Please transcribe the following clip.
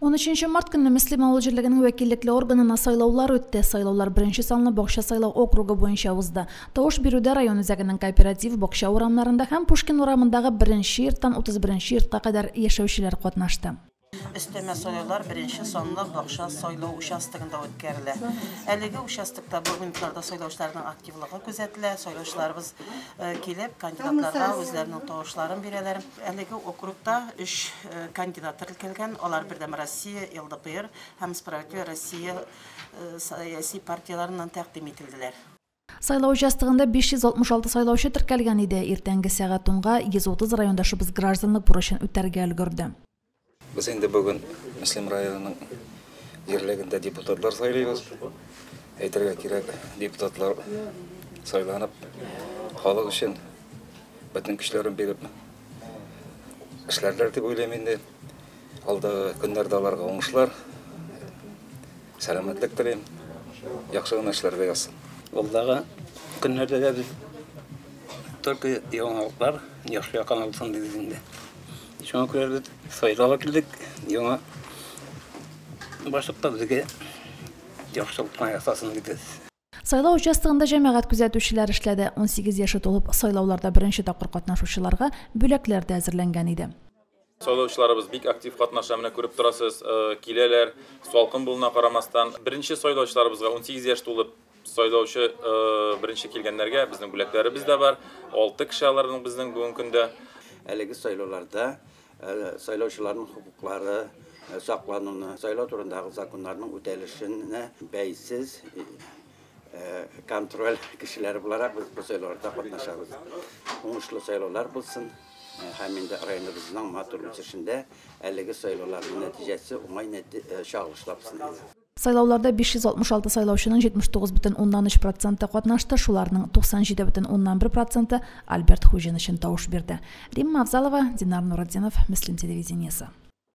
13 март күні Müslim ауыл жерлігінің вәкілдіклі органына сайлаулар өтті. Сайлаулар бірінші санлы Бокша сайлау округы бойынша узды. Тауыш беруді район үзәгінің кооператив Бокша урамларында һәм Пушкин урамындағы 1-ші йорттан 31-ші йортқа қадар яшәүчеләр катнашты. Üsteme soylular birinci sonunda Bokşa soylu uşastığında ötkərli. Әлігі uşastıqda bu günlerde soyluçlarının aktivliği gözetilir. Soyluçlarımız gelip kandidatlara özlerinin toğuşlarını verirler. Әлігі okrugda 3 kandidatlar kelgen. Onlar birden Rossiya, LDPR, hem Spravitve Rossiya siyasi partiyalarından təqdim etildiler. Сайлау участогында 566 сайлаучы тіркәлген иде. Иртәнге сәгать 10-га 130 райондашыбыз гражданлык бурычын үтәргә өлгөрдө. Biz endi bugün Müslim rayonunun yerlerinde deputatlar sayılıyoruz. Aytırga kerak, deputatlar saylanıp, halk için bütün kişilerin berip işlerler dep oylayman de. Aldığı günlerde alarga oңuşlar, selametlik dileyim, yaxşı işler beyassın. Aldığı günlerde de biz Türkiye yaڭalıklar yaxşı yakanalısın dediğinde. Şuna göre sayılarak geldik, yana başlıkta bizge yaxşılıktan yasasını gideriz. Сайлау участогында җәмәгать күзәтүчеләр эшләде. 18 яшы тулып, сайлауларда беренче тапкыр катнашучыларга бүләкләр дә әзерләнгән иде. Сайлаучыларыбыз бик актив катнаша, менә күреп торасыз, киләләр, салкын булуына карамастан. Беренче сайлаучыларыбызга 18 яшь тулып, сайлаучы беренче килгәннәргә безнең бүләкләребез дә бар. 6 кеше аларның безнең бүгенге көндә. Әлеге сайлауларда saylaучыларның hukukları saqlanуына, сайлау турындагы законнарның үтәлешенә бәйсез контроль кешеләре буларак без бу сайлауларда катнашабыз. Уңышлы сайлаулар булсын. Һәм инде районыбызның матур үсешендә әлеге сайлауларның нәтиҗәсе уңай чагылышлапсын. Сайлауларда 566 сайлаучының 79,3% катнашты, шуларның 97,1% Альберт Хужин өчен тавыш бирде. Римма Авзалова, Динар Нураддинов, Müslim телевидениесі.